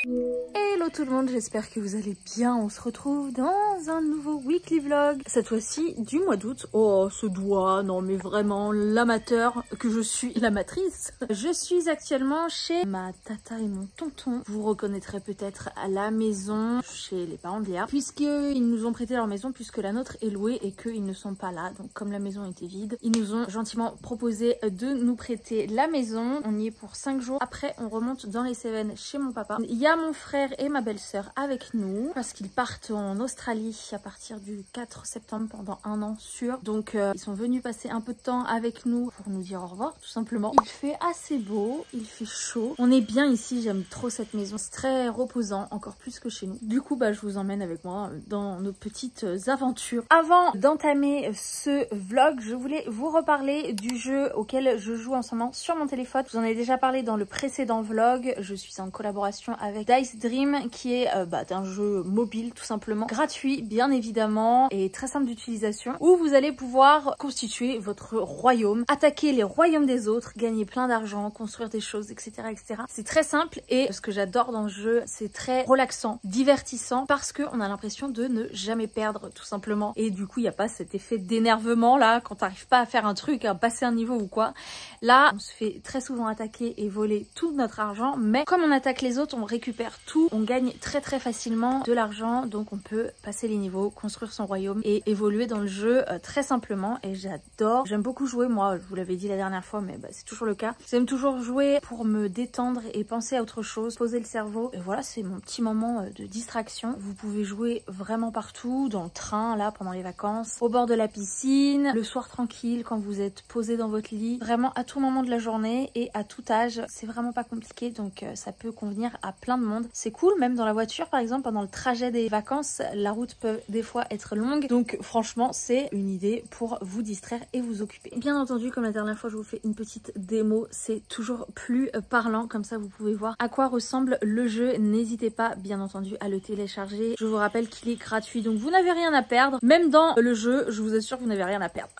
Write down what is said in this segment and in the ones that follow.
Hello tout le monde, j'espère que vous allez bien. On se retrouve dans un nouveau weekly vlog. Cette fois-ci du mois d'août. Oh ce doigt, non mais vraiment l'amateur que je suis, l'amatrice. Je suis actuellement chez ma tata et mon tonton. Vous reconnaîtrez peut-être à la maison chez les parents de Léa, puisqu'ils nous ont prêté leur maison puisque la nôtre est louée et qu'ils ne sont pas là. Donc comme la maison était vide, ils nous ont gentiment proposé de nous prêter la maison. On y est pour 5 jours. Après on remonte dans les Cévennes chez mon papa. Il y a mon frère et ma belle-sœur avec nous parce qu'ils partent en Australie à partir du 4 septembre pendant 1 an sûr. Donc ils sont venus passer un peu de temps avec nous pour nous dire au revoir tout simplement. Il fait assez beau, il fait chaud. On est bien ici, j'aime trop cette maison. C'est très reposant, encore plus que chez nous. Du coup je vous emmène avec moi dans nos petites aventures. Avant d'entamer ce vlog, je voulais vous reparler du jeu auquel je joue en ce moment sur mon téléphone. Je vous en ai déjà parlé dans le précédent vlog. Je suis en collaboration avec Dice Dream qui est un jeu mobile tout simplement, gratuit bien évidemment et très simple d'utilisation, où vous allez pouvoir constituer votre royaume, attaquer les royaumes des autres, gagner plein d'argent, construire des choses, etc. etc. C'est très simple et ce que j'adore dans le jeu, c'est très relaxant, divertissant, parce qu'on a l'impression de ne jamais perdre tout simplement. Et du coup il n'y a pas cet effet d'énervement là quand t'arrives pas à faire un truc, à passer un niveau ou quoi. Là on se fait très souvent attaquer et voler tout notre argent, mais comme on attaque les autres, on récupère tout, on gagne très facilement de l'argent, donc on peut passer les niveaux, construire son royaume et évoluer dans le jeu très simplement. Et j'adore, j'aime beaucoup jouer, moi je vous l'avais dit la dernière fois mais c'est toujours le cas, j'aime toujours jouer pour me détendre et penser à autre chose, poser le cerveau, et voilà, c'est mon petit moment de distraction. Vous pouvez jouer vraiment partout, dans le train là pendant les vacances, au bord de la piscine, le soir tranquille quand vous êtes posé dans votre lit, vraiment à tout moment de la journée et à tout âge. C'est vraiment pas compliqué, donc ça peut convenir à plein de monde. C'est cool, même dans la voiture par exemple, pendant le trajet des vacances, la route peut des fois être longue, donc franchement c'est une idée pour vous distraire et vous occuper. Bien entendu, comme la dernière fois je vous fais une petite démo, c'est toujours plus parlant, comme ça vous pouvez voir à quoi ressemble le jeu. N'hésitez pas bien entendu à le télécharger, je vous rappelle qu'il est gratuit, donc vous n'avez rien à perdre. Même dans le jeu, je vous assure que vous n'avez rien à perdre.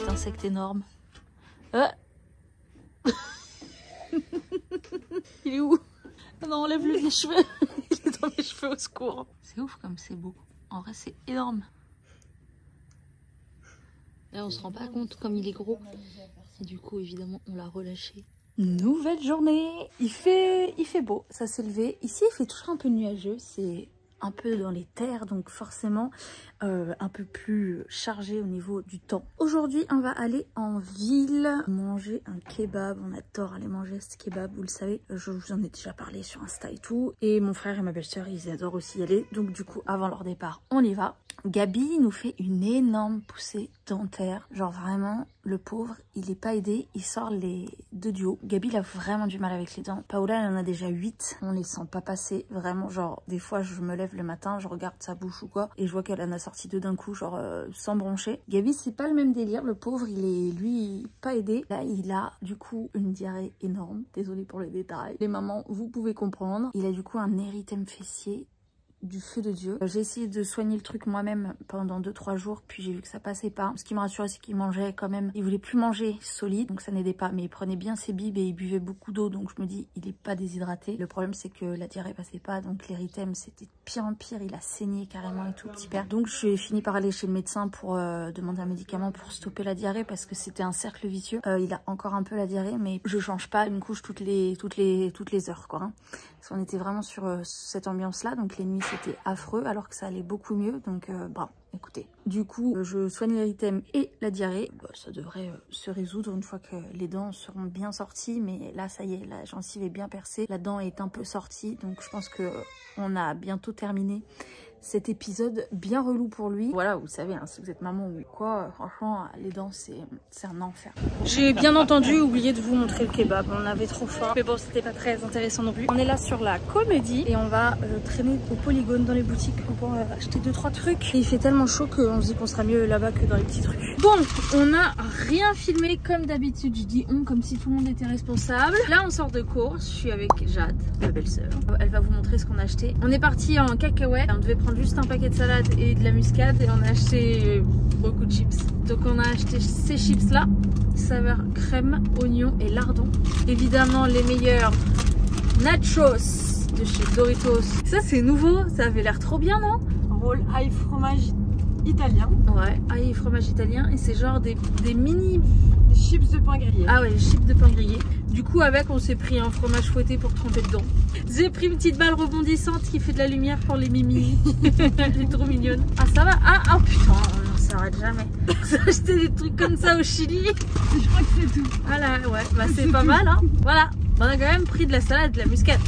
Insecte énorme. Il est où? Non, enlève-lui les cheveux. Il est dans mes cheveux, au secours. C'est ouf comme c'est beau. En vrai, c'est énorme. Là, on se rend pas compte comme il est gros. Et du coup, évidemment, on l'a relâché. Nouvelle journée. Il fait beau. Ça s'est levé. Ici, il fait toujours un peu nuageux. C'est un peu dans les terres, donc forcément un peu plus chargé au niveau du temps. Aujourd'hui on va aller en ville manger un kebab. On adore aller manger ce kebab, vous le savez, je vous en ai déjà parlé sur Insta et tout, et mon frère et ma belle-sœur ils adorent aussi y aller, donc du coup avant leur départ on y va. Gabi nous fait une énorme poussée dentaire, genre vraiment le pauvre il est pas aidé, il sort les deux du haut. Gabi il a vraiment du mal avec les dents. Paola elle en a déjà 8, on les sent pas passer, vraiment, genre des fois je me lève le matin, je regarde sa bouche ou quoi et je vois qu'elle en a sorti 2 d'un coup, genre sans broncher. Gabi c'est pas le même délire, le pauvre il est lui pas aidé. Là il a du coup une diarrhée énorme, désolée pour les détails, les mamans vous pouvez comprendre. Il a du coup un érythème fessier du feu de Dieu. J'ai essayé de soigner le truc moi-même pendant 2-3 jours, puis j'ai vu que ça passait pas. Ce qui me rassurait, c'est qu'il mangeait quand même, il voulait plus manger solide, donc ça n'aidait pas, mais il prenait bien ses bibes et il buvait beaucoup d'eau, donc je me dis il est pas déshydraté. Le problème c'est que la diarrhée passait pas, donc l'érythème c'était pire en pire, il a saigné carrément et tout, petit père. Donc j'ai fini par aller chez le médecin pour demander un médicament pour stopper la diarrhée, parce que c'était un cercle vicieux. Il a encore un peu la diarrhée, mais je change pas une couche toutes les heures quoi, hein. Parce qu'on était vraiment sur cette ambiance là, donc les nuits c'était affreux alors que ça allait beaucoup mieux, donc bon, écoutez. Du coup je soigne l'érythème et la diarrhée, ça devrait se résoudre une fois que les dents seront bien sorties, mais là ça y est, la gencive est bien percée, la dent est un peu sortie, donc je pense que on a bientôt terminé cet épisode bien relou pour lui. Voilà, vous savez, hein, si vous êtes maman ou quoi, franchement, les dents, c'est un enfer. J'ai bien entendu oublié de vous montrer le kebab, on avait trop faim. Mais bon, c'était pas très intéressant non plus. On est là sur la Comédie et on va traîner au Polygone dans les boutiques pour acheter 2-3 trucs. Et il fait tellement tellement chaud qu'on se dit qu'on sera mieux là-bas que dans les petits trucs. Bon, on n'a rien filmé comme d'habitude. Je dis on comme si tout le monde était responsable. Là, on sort de course. Je suis avec Jade, ma belle-sœur. Elle va vous montrer ce qu'on a acheté. On est parti en cacahuètes. On devait prendre juste un paquet de salade et de la muscade et on a acheté beaucoup de chips. Donc on a acheté ces chips là, saveur crème, oignon et lardon. Évidemment les meilleurs nachos de chez Doritos. Ça c'est nouveau, ça avait l'air trop bien, non? Roll ail fromage italien. Ouais, ail fromage italien et c'est genre des mini... Des chips de pain grillé. Ah ouais, des chips de pain grillé. Du coup avec on s'est pris un fromage fouetté pour tremper dedans. J'ai pris une petite balle rebondissante qui fait de la lumière pour les mimi. Elle est trop mignonne. Ah ça va? Ah putain, on s'arrête jamais. J'ai acheté des trucs comme ça au Chili. Je crois que c'est tout. Voilà, ouais, bah c'est pas mal hein. Voilà, on a quand même pris de la salade, de la muscade.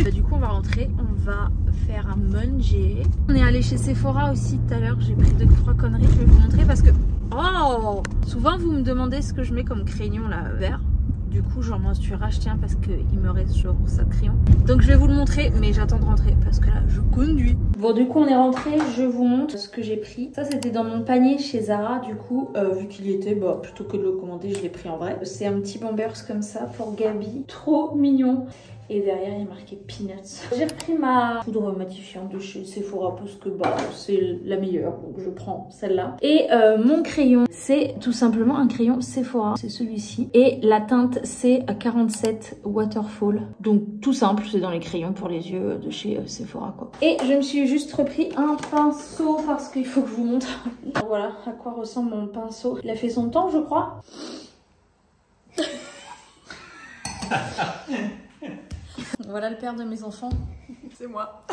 Bah, du coup on va rentrer, on va faire un manger. On est allé chez Sephora aussi tout à l'heure, j'ai pris 2-3 conneries, je vais vous montrer parce que... Oh, souvent vous me demandez ce que je mets comme crayon là, vert. Du coup, j'en m'en suis racheté un parce qu'il me reste genre ça de crayon. Donc je vais vous le montrer, mais j'attends de rentrer parce que là, je conduis. Bon, du coup, on est rentré. Je vous montre ce que j'ai pris. Ça, c'était dans mon panier chez Zara. Du coup, vu qu'il y était, bah, plutôt que de le commander, je l'ai pris en vrai. C'est un petit bombers comme ça pour Gabi. Trop mignon. Et derrière, il y a marqué Peanuts. J'ai repris ma poudre matifiante de chez Sephora parce que bah, c'est la meilleure. Donc je prends celle-là. Et mon crayon, c'est tout simplement un crayon Sephora. C'est celui-ci. Et la teinte, c'est 47 Waterfall. Donc tout simple, c'est dans les crayons pour les yeux de chez Sephora, quoi. Et je me suis juste repris un pinceau parce qu'il faut que je vous montre. Voilà à quoi ressemble mon pinceau. Il a fait son temps, je crois. Voilà le père de mes enfants. C'est moi.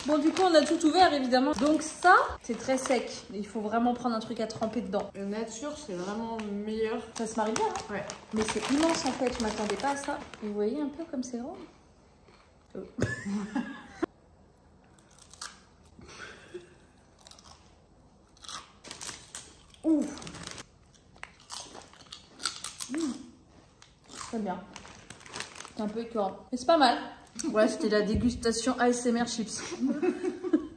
Bon, du coup, on a tout ouvert, évidemment. Donc ça, c'est très sec. Il faut vraiment prendre un truc à tremper dedans. La nature, c'est vraiment meilleur. Ça se marie bien, hein? Ouais. Mais c'est immense, en fait. Je m'attendais pas à ça. Et vous voyez un peu comme c'est grand. Ouh. Très bien. C'est un peu écœurant. Mais c'est pas mal. Ouais, c'était la dégustation ASMR chips.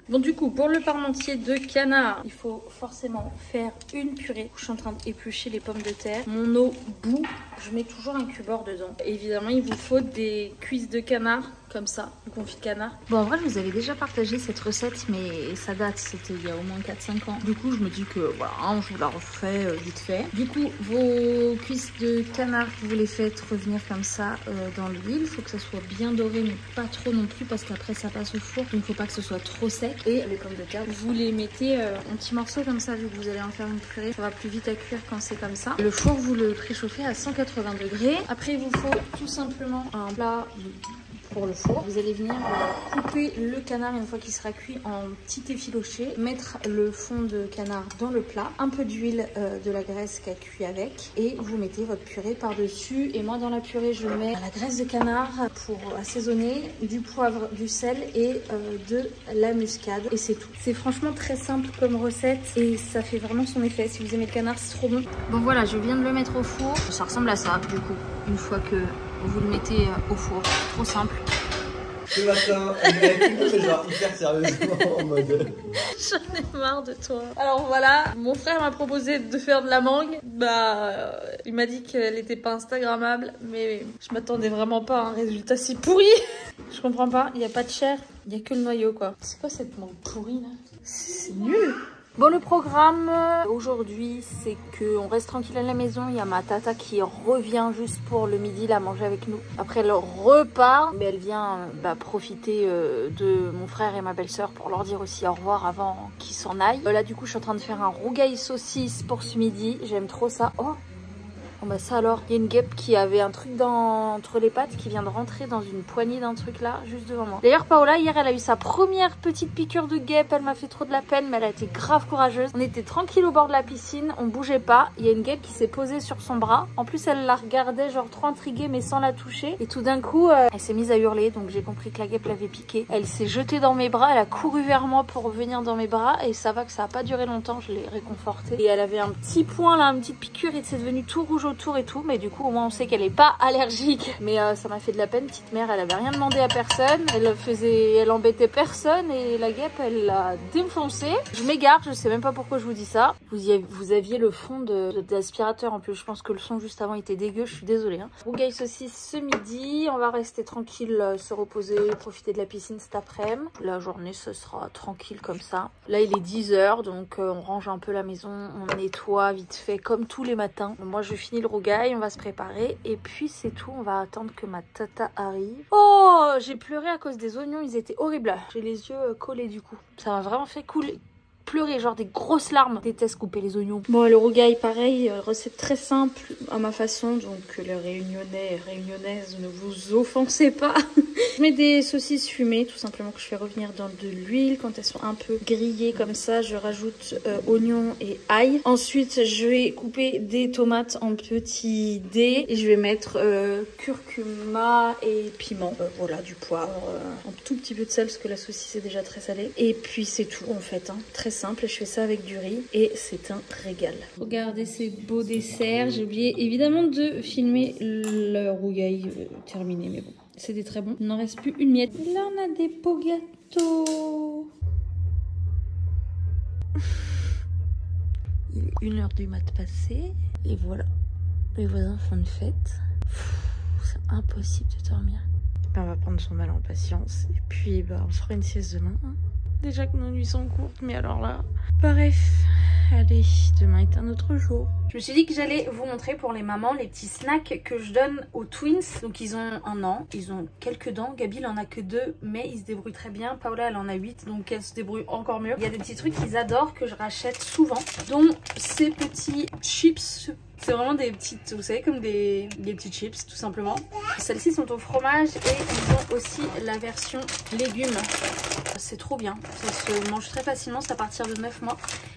Bon, du coup, pour le parmentier de canard, il faut forcément faire une purée. Je suis en train d'éplucher les pommes de terre. Mon eau bout, je mets toujours un cubord dedans. Évidemment, il vous faut des cuisses de canard, comme ça, du confit de canard. Bon, en vrai, je vous avais déjà partagé cette recette, mais ça date, c'était il y a au moins 4-5 ans. Du coup, je me dis que voilà, je vous la refais vite fait. Du coup, vos cuisses de canard, vous les faites revenir comme ça dans l'huile. Il faut que ça soit bien doré, mais pas trop non plus, parce qu'après, ça passe au four. Donc, il ne faut pas que ce soit trop sec. Et les pommes de terre, vous les mettez en petits morceaux comme ça, vu que vous allez en faire une purée. Ça va plus vite à cuire quand c'est comme ça. Le four, vous le préchauffez à 180 degrés. Après, il vous faut tout simplement un plat pour le four. Vous allez venir couper le canard une fois qu'il sera cuit en petits effilochés, mettre le fond de canard dans le plat, un peu d'huile de la graisse qui a cuit avec, et vous mettez votre purée par-dessus. Et moi, dans la purée, je mets la graisse de canard pour assaisonner, du poivre, du sel et de la muscade, et c'est tout. C'est franchement très simple comme recette et ça fait vraiment son effet. Si vous aimez le canard, c'est trop bon. Bon voilà, je viens de le mettre au four. Ça ressemble à ça du coup, une fois que vous le mettez au four. Trop simple. Ce matin, on est mais genre hyper sérieusement en mode... J'en ai marre de toi. Alors voilà, mon frère m'a proposé de faire de la mangue. Bah, il m'a dit qu'elle était pas instagrammable, mais je m'attendais vraiment pas à un résultat si pourri. Je comprends pas, il n'y a pas de chair, il n'y a que le noyau quoi. C'est quoi cette mangue pourrie là? C'est nul. Bon, le programme aujourd'hui, c'est qu'on reste tranquille à la maison. Il y a ma tata qui revient juste pour le midi, là, manger avec nous. Après, elle repart, mais elle vient profiter de mon frère et ma belle-sœur pour leur dire aussi au revoir avant qu'ils s'en aillent. Là, du coup, je suis en train de faire un rougail saucisse pour ce midi. J'aime trop ça. Oh! Bon bah ça alors, il y a une guêpe qui avait un truc entre les pattes qui vient de rentrer dans une poignée d'un truc là, juste devant moi. D'ailleurs Paola, hier elle a eu sa première petite piqûre de guêpe, elle m'a fait trop de la peine, mais elle a été grave courageuse. On était tranquille au bord de la piscine, on bougeait pas, il y a une guêpe qui s'est posée sur son bras. En plus elle la regardait genre trop intriguée mais sans la toucher. Et tout d'un coup, elle s'est mise à hurler, donc j'ai compris que la guêpe l'avait piquée. Elle s'est jetée dans mes bras, elle a couru vers moi pour venir dans mes bras et ça va que ça a pas duré longtemps, je l'ai réconfortée. Et elle avait un petit point là, une petite piqûre et c'est devenu tout rouge autour et tout, mais du coup au moins on sait qu'elle est pas allergique. Mais ça m'a fait de la peine, petite mère, elle avait rien demandé à personne, elle embêtait personne et la guêpe elle l'a défoncée. Je m'égare, je sais même pas pourquoi je vous dis ça. Vous aviez le fond d'aspirateur en plus, je pense que le son juste avant était dégueu, je suis désolée. Hein. Rougail saucisse ce midi, on va rester tranquille, se reposer, profiter de la piscine cet après-midi. La journée ce sera tranquille comme ça. Là il est 10 h, donc on range un peu la maison, on nettoie vite fait comme tous les matins. Moi je finis le rougail, on va se préparer et puis c'est tout, on va attendre que ma tata arrive. Oh, j'ai pleuré à cause des oignons, ils étaient horribles. J'ai les yeux collés du coup. Ça m'a vraiment fait pleurer, genre des grosses larmes. Je déteste couper les oignons. Bon, le rougail pareil, recette très simple à ma façon, donc les réunionnais et réunionnaises, ne vous offensez pas. Je mets des saucisses fumées, tout simplement, que je fais revenir dans de l'huile. Quand elles sont un peu grillées comme ça, je rajoute oignons et ail. Ensuite, je vais couper des tomates en petits dés et je vais mettre curcuma et piment. Voilà, du poivre, un tout petit peu de sel parce que la saucisse est déjà très salée. Et puis c'est tout en fait, hein. Très simple, et je fais ça avec du riz et c'est un régal. Regardez ces beaux desserts. J'ai oublié évidemment de filmer le rougail terminé, mais bon. C'était très bon. Il n'en reste plus une miette. Et là, on a des beaux gâteaux. Il est 1 h du mat passé. Et voilà. Les voisins font une fête. C'est impossible de dormir. On va prendre son mal en patience. Et puis, on se fera une sieste demain. Hein. Déjà que nos nuits sont courtes, mais alors là... Bref, allez, demain est un autre jour. Je me suis dit que j'allais vous montrer pour les mamans les petits snacks que je donne aux twins. Donc ils ont 1 an, ils ont quelques dents. Gabi il en a que 2, mais il se débrouille très bien. Paola elle en a 8, donc elle se débrouille encore mieux. Il y a des petits trucs qu'ils adorent que je rachète souvent, dont ces petits chips. C'est vraiment des petites, vous savez, comme des petits chips tout simplement. Celles-ci sont au fromage et ils ont aussi la version légumes. C'est trop bien, ça se mange très facilement, c'est à partir de 9 mois.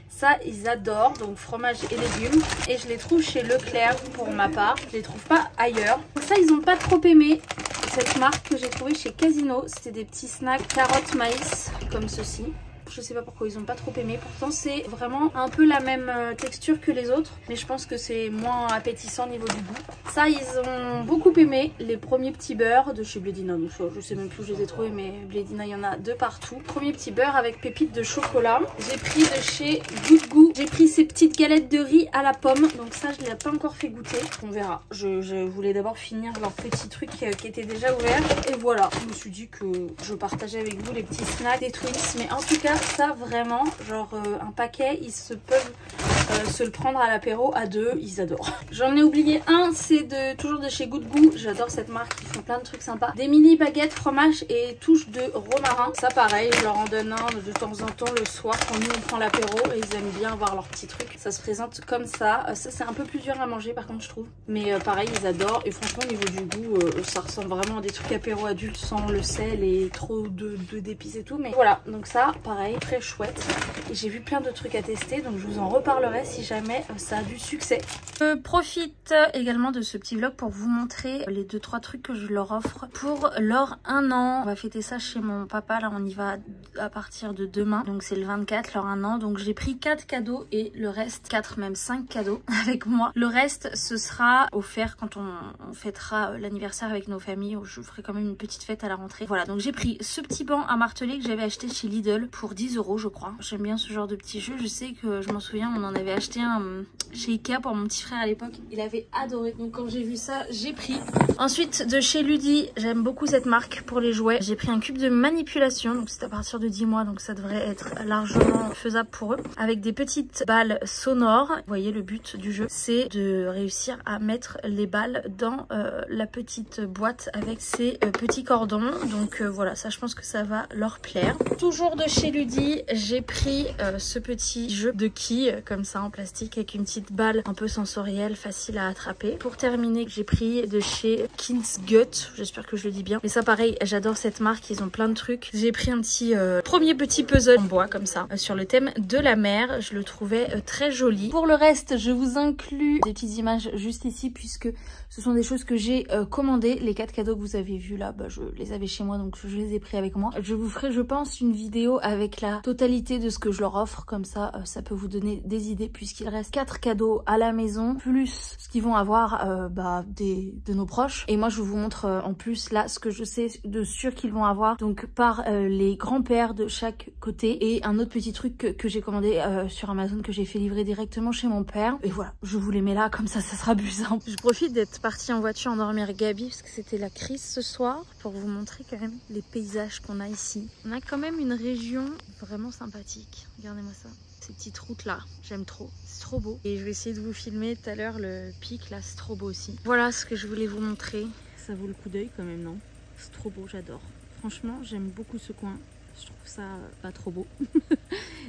Ça, ils adorent, donc fromage et légumes. Et je les trouve chez Leclerc pour ma part. Je les trouve pas ailleurs. Ça, ils ont pas trop aimé cette marque que j'ai trouvée chez Casino. C'était des petits snacks carottes maïs comme ceci. Je sais pas pourquoi ils ont pas trop aimé. Pourtant c'est vraiment un peu la même texture que les autres, mais je pense que c'est moins appétissant au niveau du goût. Ça ils ont beaucoup aimé les premiers petits beurres de chez Blédina. Donc je sais même plus où je les ai trouvés, mais Blédina il y en a 2 partout. Premier petit beurre avec pépites de chocolat. J'ai pris de chez Good Goût. J'ai pris ces petites galettes de riz à la pomme. Donc ça je ne l'ai pas encore fait goûter. On verra. Je voulais d'abord finir leur petit truc qui était déjà ouvert. Et voilà, je me suis dit que je partageais avec vous les petits snacks des twins. Mais en tout cas ça vraiment, genre un paquet, ils se peuvent se le prendre à l'apéro à 2, ils adorent. J'en ai oublié un, c'est toujours de chez Good Goût. J'adore cette marque, ils font plein de trucs sympas. Des mini baguettes, fromage et touche de romarin. Ça pareil, je leur en donne un de temps en temps le soir quand nous on prend l'apéro et ils aiment bien avoir leurs petits trucs. Ça se présente comme ça. Ça c'est un peu plus dur à manger par contre je trouve. Mais pareil, ils adorent et franchement au niveau du goût, ça ressemble vraiment à des trucs apéro adultes sans le sel et trop d'épices et tout. Mais voilà, donc ça pareil, très chouette. Et j'ai vu plein de trucs à tester, donc je vous en reparlerai si jamais ça a du succès. Je profite également de ce petit vlog pour vous montrer les 2-3 trucs que je leur offre pour leur 1 an. On va fêter ça chez mon papa, là on y va à partir de demain, donc c'est le 24, leur 1 an. Donc j'ai pris 4 cadeaux et le reste, 4 même 5 cadeaux avec moi. Le reste ce sera offert quand on fêtera l'anniversaire avec nos familles. Je ferai quand même une petite fête à la rentrée. Voilà, donc j'ai pris ce petit banc à marteler que j'avais acheté chez Lidl pour 10 € je crois. J'aime bien ce genre de petits jeux. Je sais que je m'en souviens, on en avait acheté un chez Ikea pour mon petit frère à l'époque. Il avait adoré. Donc quand j'ai vu ça, j'ai pris. Ensuite de chez Ludi, j'aime beaucoup cette marque pour les jouets. J'ai pris un cube de manipulation. Donc c'est à partir de 10 mois. Donc ça devrait être largement faisable pour eux. Avec des petites balles sonores. Vous voyez le but du jeu, c'est de réussir à mettre les balles dans la petite boîte avec ces petits cordons. Donc voilà, ça je pense que ça va leur plaire. Toujours de chez Ludi, j'ai pris ce petit jeu de quilles comme ça en plastique avec une petite balle un peu sensorielle, facile à attraper. Pour terminer, j'ai pris de chez Kinsgut, j'espère que je le dis bien. Mais ça pareil, j'adore cette marque, ils ont plein de trucs. J'ai pris un petit premier petit puzzle en bois comme ça sur le thème de la mer. Je le trouvais très joli. Pour le reste, je vous inclus des petites images juste ici puisque ce sont des choses que j'ai commandées. Les 4 cadeaux que vous avez vus là, je les avais chez moi donc je les ai pris avec moi. Je vous ferai je pense une vidéo avec la totalité de ce que je leur offre, comme ça ça peut vous donner des idées puisqu'il reste 4 cadeaux à la maison, plus ce qu'ils vont avoir de nos proches. Et moi je vous montre en plus là ce que je sais de sûr qu'ils vont avoir, donc par les grands-pères de chaque côté, et un autre petit truc que j'ai commandé sur Amazon, que j'ai fait livrer directement chez mon père. Et voilà, je vous les mets là, comme ça sera plus simple. Je profite d'être partie en voiture endormir Gabi parce que c'était la crise ce soir, pour vous montrer quand même les paysages qu'on a ici. On a quand même une région vraiment sympathique, regardez-moi ça. Ces petites routes là, j'aime trop, c'est trop beau. Et je vais essayer de vous filmer tout à l'heure le pic là, c'est trop beau aussi. Voilà ce que je voulais vous montrer. Ça vaut le coup d'œil quand même, non? C'est trop beau, j'adore. Franchement, j'aime beaucoup ce coin. Je trouve ça pas trop beau.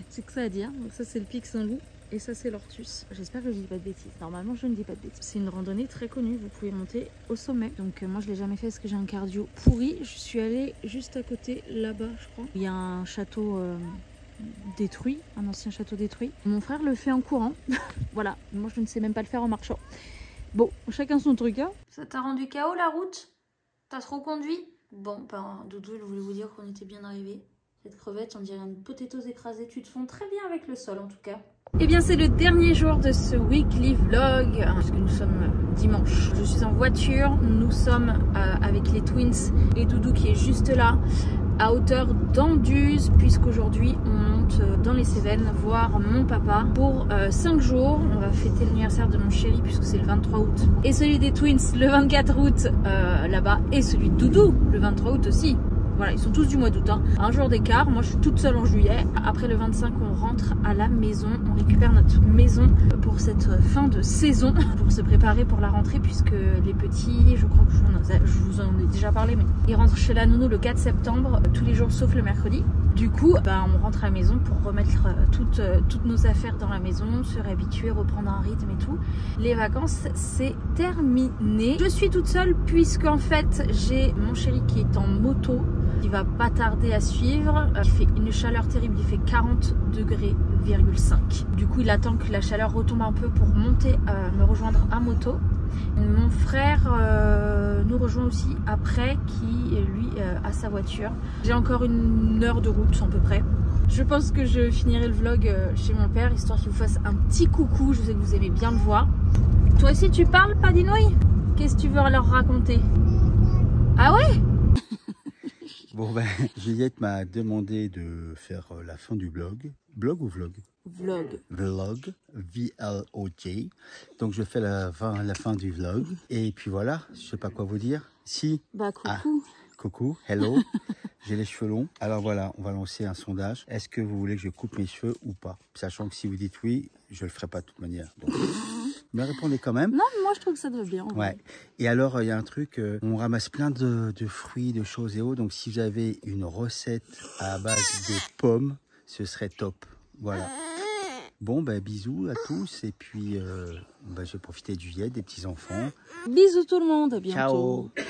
C'est que ça à dire. Donc ça c'est le pic Saint-Loup et ça c'est l'Ortus. J'espère que je dis pas de bêtises. Normalement je ne dis pas de bêtises. C'est une randonnée très connue, vous pouvez monter au sommet. Donc moi je l'ai jamais fait parce que j'ai un cardio pourri. Je suis allée juste à côté là-bas je crois. Il y a un château détruit, un ancien château détruit. Mon frère le fait en courant. Voilà, moi je ne sais même pas le faire en marchant. Bon, chacun son truc hein. Ça t'a rendu KO la route? T'as trop conduit? Bon, ben Doudou il voulait vous dire qu'on était bien arrivés. Cette crevette, on dirait une potatoes écrasée. Tu te fonds très bien avec le sol en tout cas. Eh bien c'est le dernier jour de ce weekly vlog, puisque nous sommes dimanche. Je suis en voiture, nous sommes avec les twins et Doudou qui est juste là, à hauteur d'Anduze, puisqu'aujourd'hui on monte dans les Cévennes voir mon papa pour 5 jours. On va fêter l'anniversaire de mon chéri puisque c'est le 23 août. Et celui des twins le 24 août là-bas, et celui de Doudou le 23 août aussi. Voilà, ils sont tous du mois d'août, hein. Un jour d'écart, moi je suis toute seule en juillet. Après le 25, on rentre à la maison, on récupère notre maison pour cette fin de saison, pour se préparer pour la rentrée, puisque les petits, je crois que je vous en ai déjà parlé, mais ils rentrent chez la nounou le 4 septembre, tous les jours sauf le mercredi. Du coup, on rentre à la maison pour remettre toutes nos affaires dans la maison, se réhabituer, reprendre un rythme et tout. Les vacances, c'est terminé. Je suis toute seule puisqu'en fait, j'ai mon chéri qui est en moto, qui va pas tarder à suivre. Il fait une chaleur terrible, il fait 40 degrés,5. Du coup, il attend que la chaleur retombe un peu pour monter, me rejoindre à moto. Mon frère nous rejoint aussi après, qui lui a sa voiture. J'ai encore 1 heure de route à peu près. Je pense que je finirai le vlog chez mon père, histoire qu'il vous fasse un petit coucou. Je sais que vous aimez bien le voir. Toi aussi tu parles, Padinouille? Qu'est-ce que tu veux leur raconter? Ah ouais? Bon ben, Juliette m'a demandé de faire la fin du vlog. Blog ou vlog? Vlog. Vlog, V-L-O-G. Donc je fais la fin du vlog. Et puis voilà, je sais pas quoi vous dire. Si. Bah coucou. Ah, coucou, hello. J'ai les cheveux longs. Alors voilà, on va lancer un sondage. Est-ce que vous voulez que je coupe mes cheveux ou pas? Sachant que si vous dites oui, je le ferai pas de toute manière. Donc, mais répondez quand même. Non, moi je trouve que ça doit bien. Ouais. Et alors, il y a un truc, on ramasse plein de fruits, de choses et autres. Donc, si vous avez une recette à base de pommes, ce serait top. Voilà. Bon, ben, bisous à tous. Et puis, je vais profiter du Juliette, des petits-enfants. Bisous tout le monde, à bientôt. Ciao.